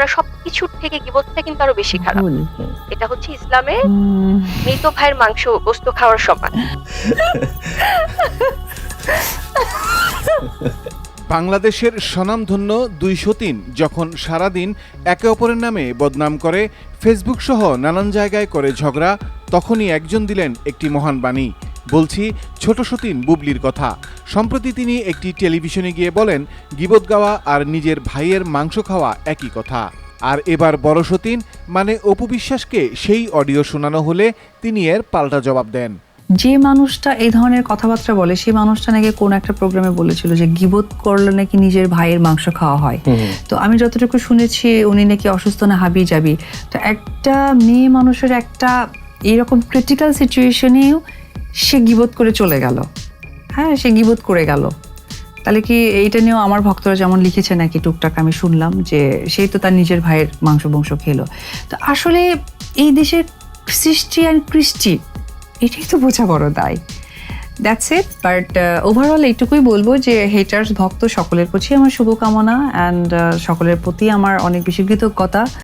করা সবকিছুর থেকে গীবতটা কিন্তু আরো বেশি খারাপ। এটা হচ্ছে ইসলামে মৃত ভাইয়ের মাংস গোস্ত খাওয়ার সমান। বাংলাদেশের স্বনামধন্য দুই সতীন যখন সারাদিন একে অপরের নামে বদনাম করে, ফেসবুক সহ নানান জায়গায় করে ঝগড়া, তখনই একজন দিলেন একটি মহান বাণী। বলছি ছোট সতীন বুবলির কথা। সম্প্রতি তিনি একটি টেলিভিশনে গিয়ে বলেন, গীবত গাওয়া আর নিজের ভাইয়ের মাংস খাওয়া একই কথা। আর এবার বড় সতীন মানে অপু বিশ্বাসকে সেই অডিও শোনানো হলে তিনি এর পাল্টা জবাব দেন। যে মানুষটা এই ধরনের কথাবার্তা বলে সেই মানুষটা নাকি কোন একটা প্রোগ্রামে বলেছিল যে গীবত করলে নাকি নিজের ভাইয়ের মাংস খাওয়া হয়। তো আমি যতটুকু শুনেছি উনি নাকি অসুস্থ না হাবি যাবি। তো একটা মেয়ে মানুষের একটা এইরকম ক্রিটিক্যাল সিচুয়েশনেও সে গীবত করে চলে গেল। হ্যাঁ, সে গীবত করে গেল। তাহলে কি এইটা নিয়েও আমার ভক্তরা যেমন লিখেছে নাকি টুকটাক আমি শুনলাম যে সেই তো তার নিজের ভাইয়ের মাংস খেলো। তো আসলে এই দেশের সৃষ্টি আর কৃষ্টি এটাই তো বোঝা বড় দায়। That's it. বাট ওভারঅল এইটুকুই বলবো যে হেটার্স ভক্ত সকলের প্রতি আমার শুভকামনা অ্যান্ড সকলের প্রতি আমার অনেক বেশি কৃতজ্ঞতা।